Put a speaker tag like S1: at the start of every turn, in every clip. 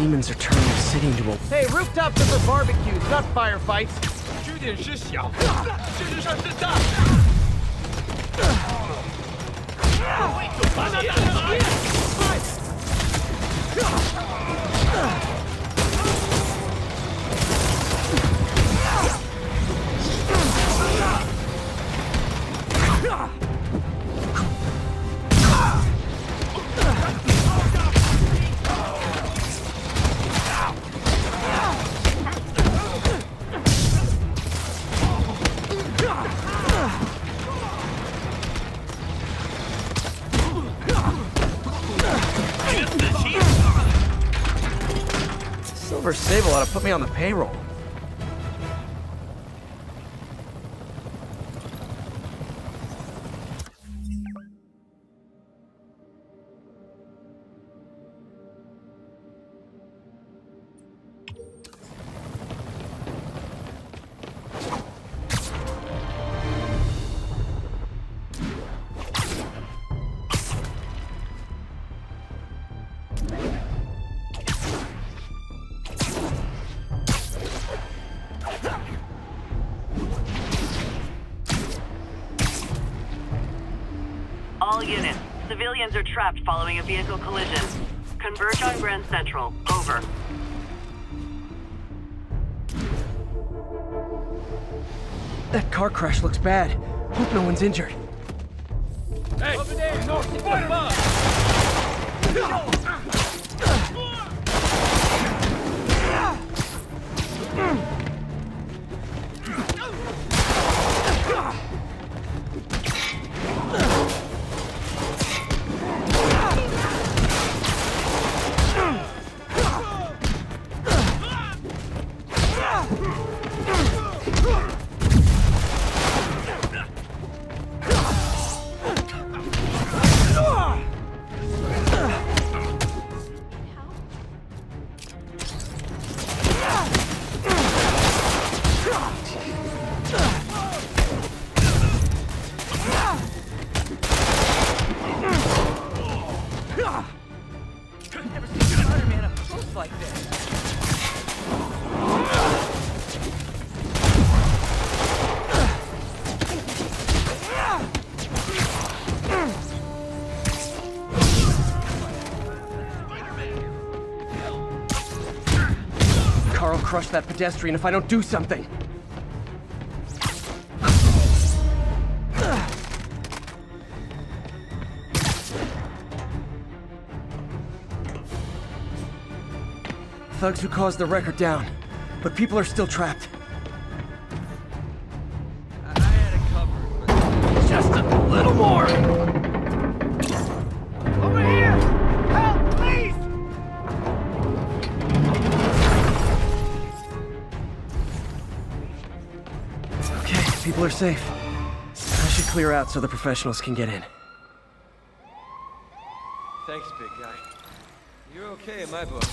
S1: demons are turning the city into a...
S2: Hey, rooftops are for barbecues, not firefights.
S3: 据点是小，事实上是大。把他打死！Silver
S2: Sable ought to put me on the payroll.
S4: All units, civilians are trapped following a vehicle collision. Converge on Grand Central. Over.
S1: That car crash looks bad. Hope no one's injured.
S3: Hey, over there, north, above.
S2: Never seen Spider-Man up close like this.
S1: Carl crushed that pedestrian if I don't do something. Thugs who caused the wreck are down, but people are still trapped.
S3: I had it covered, but
S1: Just a little more!
S2: Over here! Help, please!
S1: Okay, people are safe. I should clear out so the professionals can get in.
S3: thanks, big guy. You're okay in my book.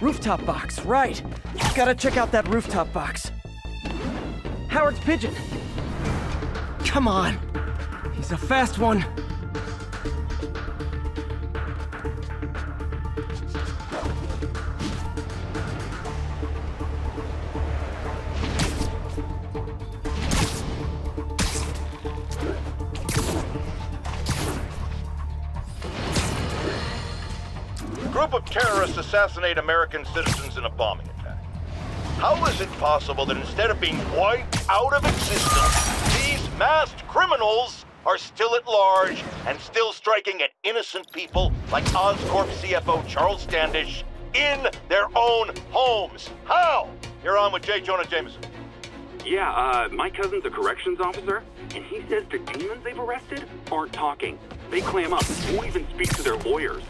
S1: Rooftop box, right. Gotta check out that rooftop box. Howard's pigeon. Come on. He's a fast one.
S5: A group of terrorists assassinate American citizens in a bombing attack. How is it possible that instead of being wiped out of existence, these masked criminals are still at large and still striking at innocent people like Oscorp CFO Charles Standish in their own homes? How? You're on with J. Jonah Jameson.
S6: Yeah, my cousin's a corrections officer, and he says the demons they've arrested aren't talking. They clam up, won't even speak to their lawyers.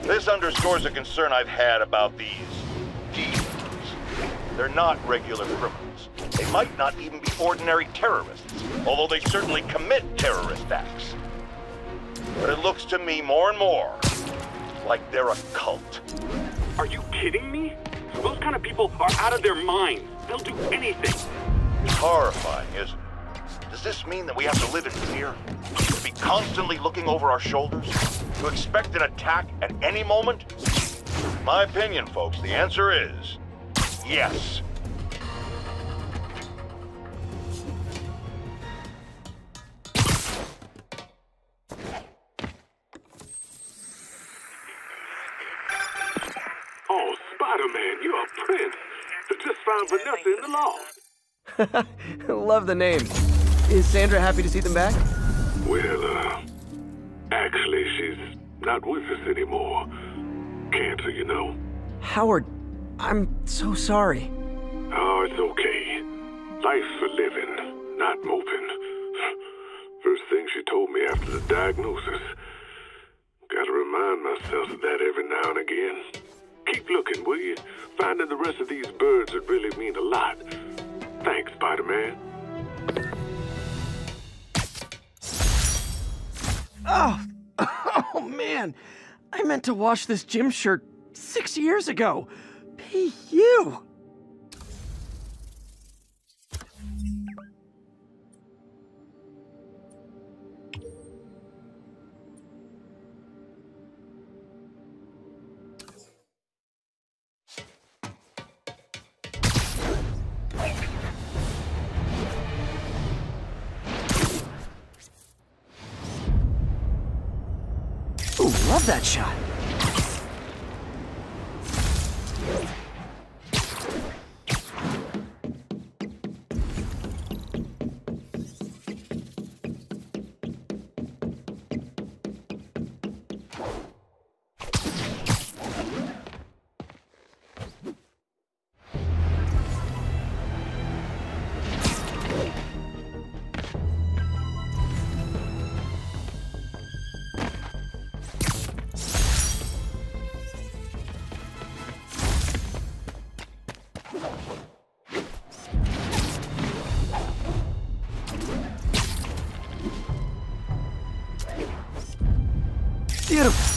S5: This underscores a concern I've had about these demons. They're not regular criminals. They might not even be ordinary terrorists, although they certainly commit terrorist acts. But it looks to me more and more like they're a cult.
S6: Are you kidding me? Those kind of people are out of their minds. They'll do anything.
S5: It's horrifying, isn't it? Does this mean that we have to live in fear? To be constantly looking over our shoulders? To expect an attack at any moment? In my opinion, folks, the answer is yes.
S6: Oh, Spider-Man, you're a prince. Just found Vanessa in the loft.
S1: Love the name. Is Sandra happy to see them back?
S6: Well, actually, she's not with us anymore. Cancer, you know.
S1: Howard, I'm so sorry.
S6: Oh, it's okay. Life's for living, not moping. First thing she told me after the diagnosis. Gotta remind myself of that every now and again. Keep looking, will you? Finding the rest of these birds would really mean a lot. Thanks, Spider-Man.
S1: Oh man, I meant to wash this gym shirt 6 years ago. P.U. Ooh, love that shot. Beautiful.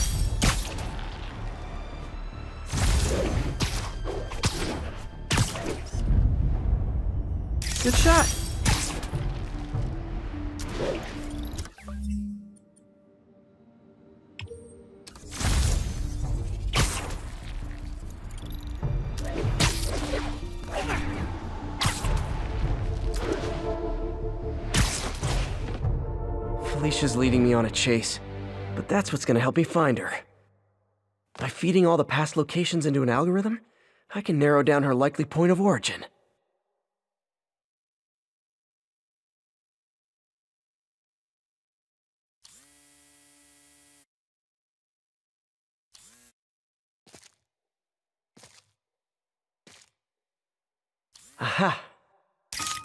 S1: Good shot. Felicia's leading me on a chase. But that's what's gonna help me find her. By feeding all the past locations into an algorithm, I can narrow down her likely point of origin. Aha!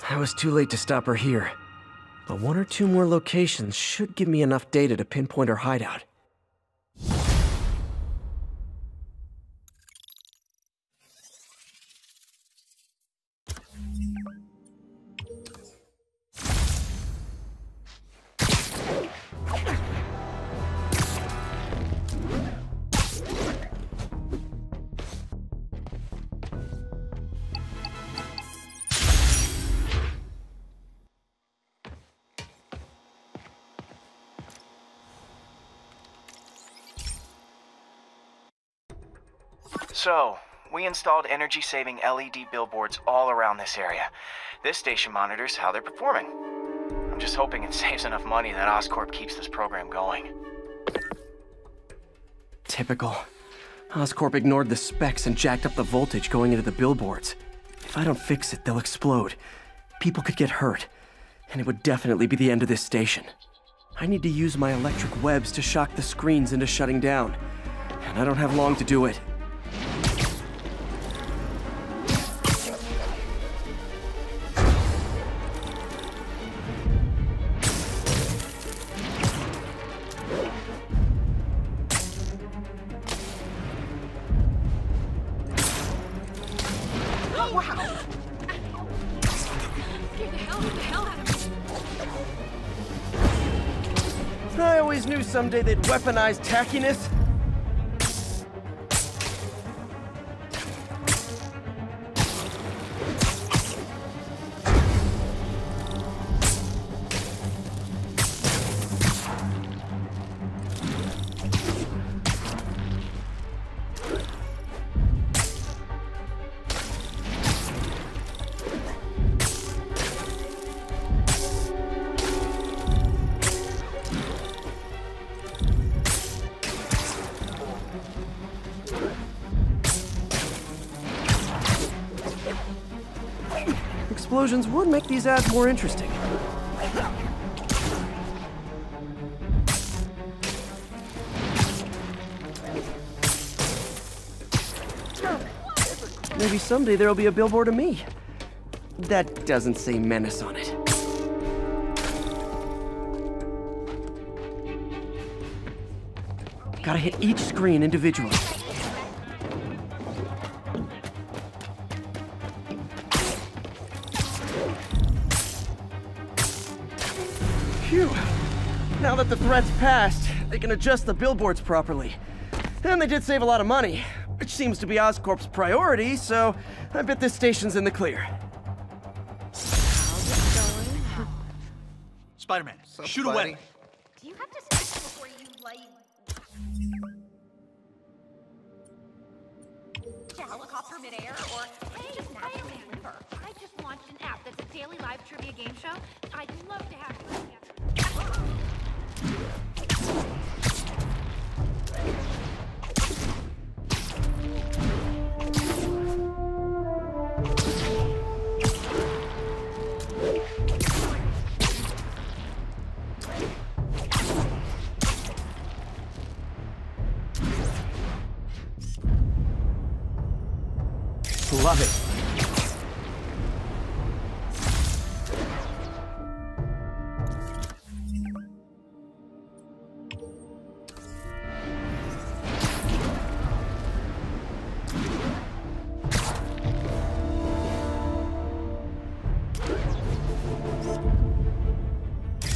S1: I was too late to stop her here. But one or two more locations should give me enough data to pinpoint her hideout.
S7: So, we installed energy-saving LED billboards all around this area. This station monitors how they're performing. I'm just hoping it saves enough money that Oscorp keeps this program going.
S1: Typical. Oscorp ignored the specs and jacked up the voltage going into the billboards. If I don't fix it, they'll explode. People could get hurt. And it would definitely be the end of this station. I need to use my electric webs to shock the screens into shutting down. And I don't have long to do it. I always knew someday they'd weaponize tackiness. explosions would make these ads more interesting. Maybe someday there'll be a billboard of me. That doesn't say menace on it. Gotta hit each screen individually. Phew. Now that the threat's passed, they can adjust the billboards properly. And they did save a lot of money, which seems to be Oscorp's priority, so I bet this station's in the clear.
S8: Spider-Man, shoot away.
S9: Do you have to stop before you, to helicopter midair, or hey, Spider-Man River? I just launched an app that's a daily live trivia game show. I'd love to have you.
S1: Love it.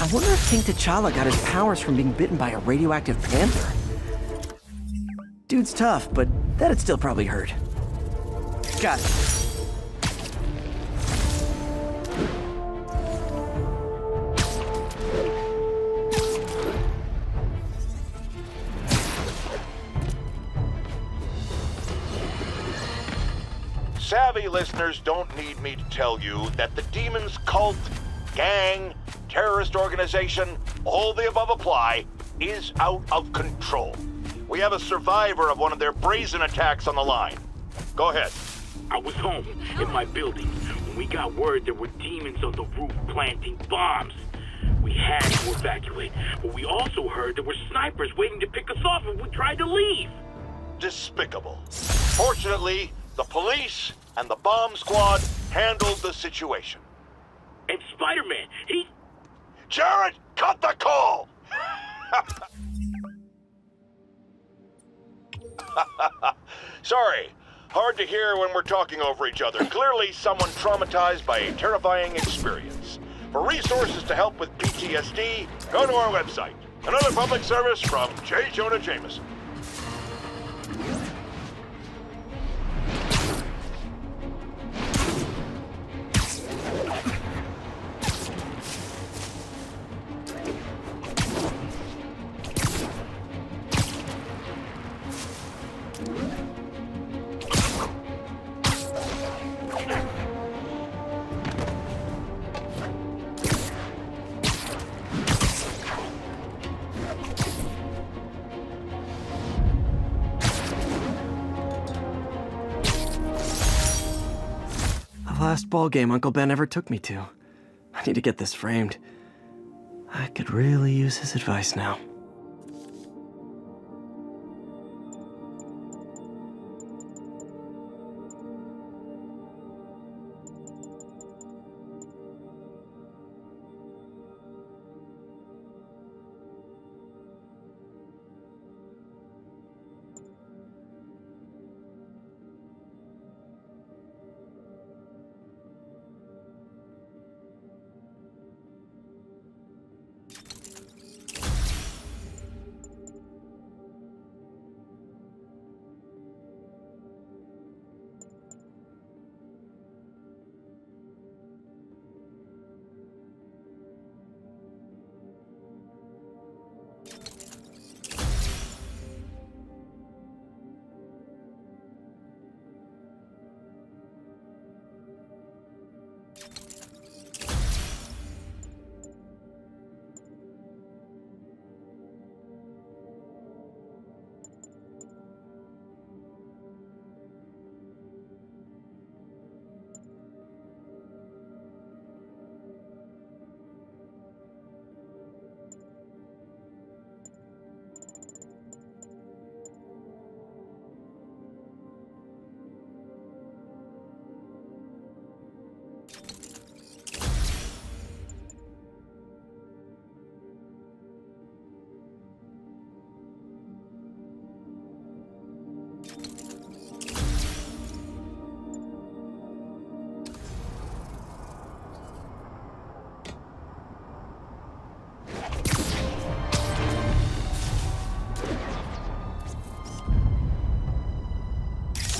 S1: I wonder if King T'Challa got his powers from being bitten by a radioactive panther. Dude's tough, but that'd still probably hurt. Got it.
S5: Savvy listeners don't need me to tell you that the demon's cult, gang, terrorist organization, all the above apply, is out of control. We have a survivor of one of their brazen attacks on the line. Go ahead.
S6: I was home, in my building, when we got word there were demons on the roof planting bombs. We had to evacuate, but we also heard there were snipers waiting to pick us off if we tried to leave.
S5: Despicable. Fortunately, the police and the bomb squad handled the situation.
S6: And Spider-Man, he...
S5: Jared, cut the call! Sorry. Hard to hear when we're talking over each other. Clearly someone traumatized by a terrifying experience. For resources to help with PTSD, go to our website. Another public service from J. Jonah Jameson.
S1: Last ball game Uncle Ben ever took me to. I need to get this framed. I could really use his advice now.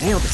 S1: Nailed it.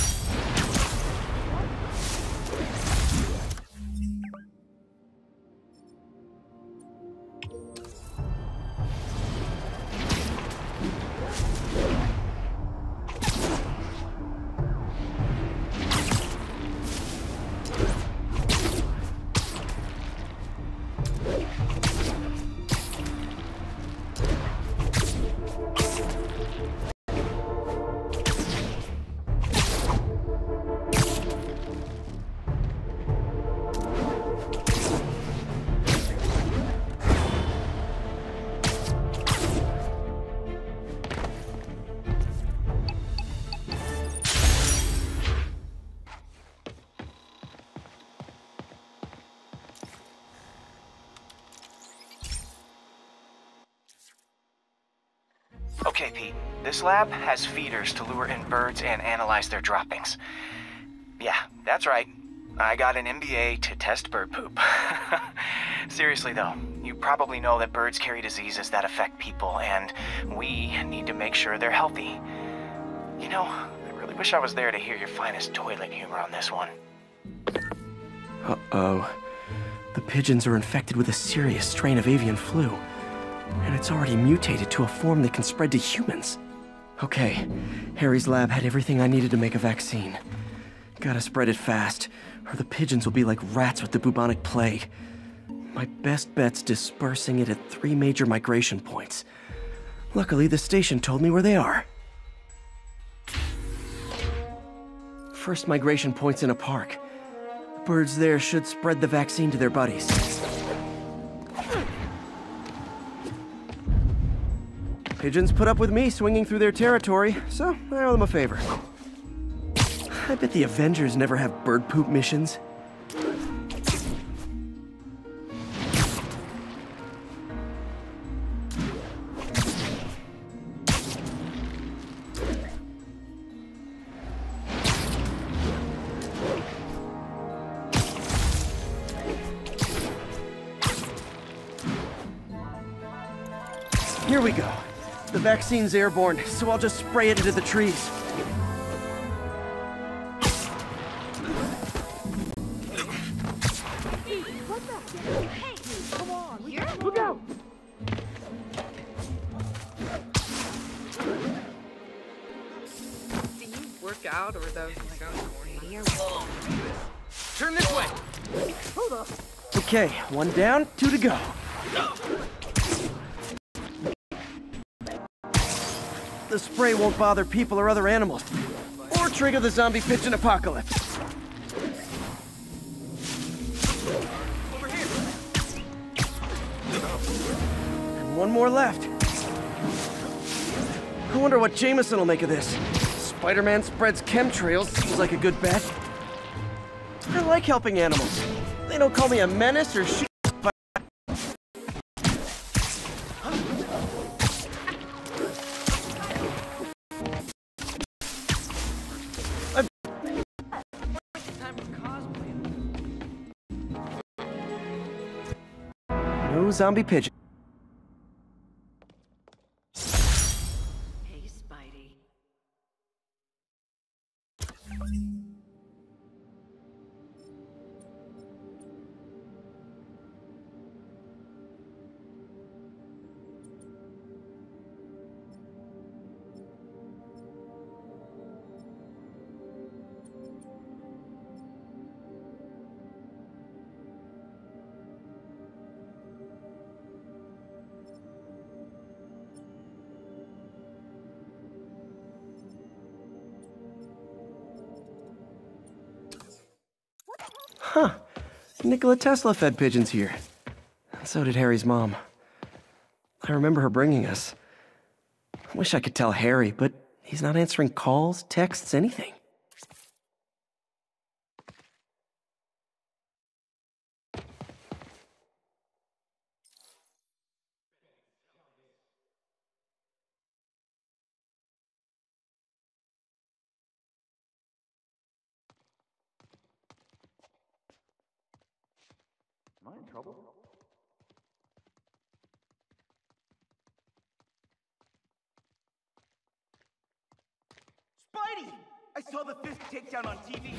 S7: Okay, Pete. This lab has feeders to lure in birds and analyze their droppings. Yeah, that's right. I got an MBA to test bird poop. Seriously though, you probably know that birds carry diseases that affect people, and we need to make sure they're healthy. You know, I really wish I was there to hear your finest toilet humor on this one.
S1: Uh-oh. The pigeons are infected with a serious strain of avian flu. And it's already mutated to a form that can spread to humans. Okay, Harry's lab had everything I needed to make a vaccine. Gotta spread it fast, or the pigeons will be like rats with the bubonic plague. My best bet's dispersing it at 3 major migration points. Luckily, the station told me where they are. First migration point's in a park. Birds there should spread the vaccine to their buddies. Pigeons put up with me swinging through their territory, so I owe them a favor. I bet the Avengers never have bird poop missions. Here we go. The vaccine's airborne, so I'll just spray it into the trees.
S9: Hey, come on, here? Look out!
S2: Do you work out, or those sound corny? Turn this way!
S9: Hold up.
S1: Okay, 1 down, 2 to go. The spray won't bother people or other animals, or trigger the zombie pigeon apocalypse. And 1 more left. I wonder what Jameson will make of this. Spider-Man spreads chemtrails, seems like a good bet. I like helping animals. They don't call me a menace or shoot. No zombie pigeon.
S4: Hey, Spidey.
S1: Huh. Nikola Tesla fed pigeons here. So did Harry's mom. I remember her bringing us. I wish I could tell Harry, but he's not answering calls, texts, anything.
S8: Am I in trouble?
S2: Spidey!
S8: I saw the Fisk takedown on TV.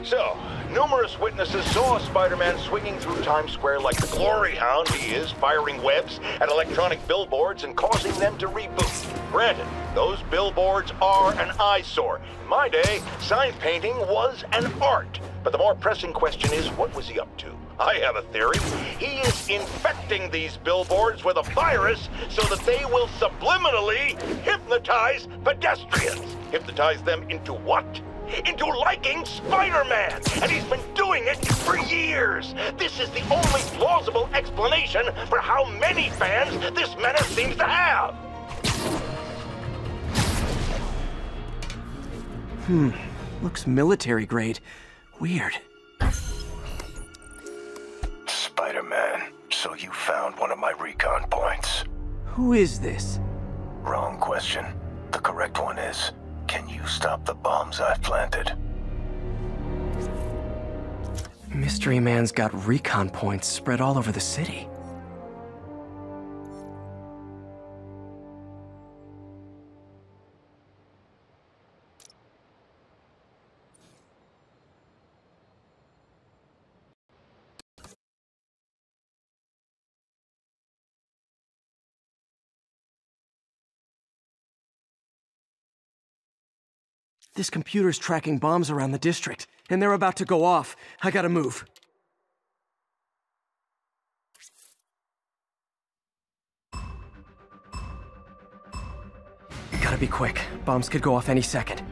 S5: So, numerous witnesses saw Spider-Man swinging through Times Square like the glory hound he is, firing webs at electronic billboards and causing them to reboot. Granted, those billboards are an eyesore. In my day, sign painting was an art. But the more pressing question is, what was he up to? I have a theory. He is infecting these billboards with a virus so that they will subliminally hypnotize pedestrians. Hypnotize them into what? Into liking Spider-Man! And he's been doing it for years! This is the only plausible explanation for how many fans this menace seems to have!
S1: Looks military grade. Weird.
S6: Spider-Man, so you found one of my recon points.
S1: Who is this?
S6: Wrong question. The correct one is, can you stop the bombs I've planted?
S1: Mystery Man's got recon points spread all over the city. This computer's tracking bombs around the district, and they're about to go off. I gotta move. Gotta be quick. Bombs could go off any second.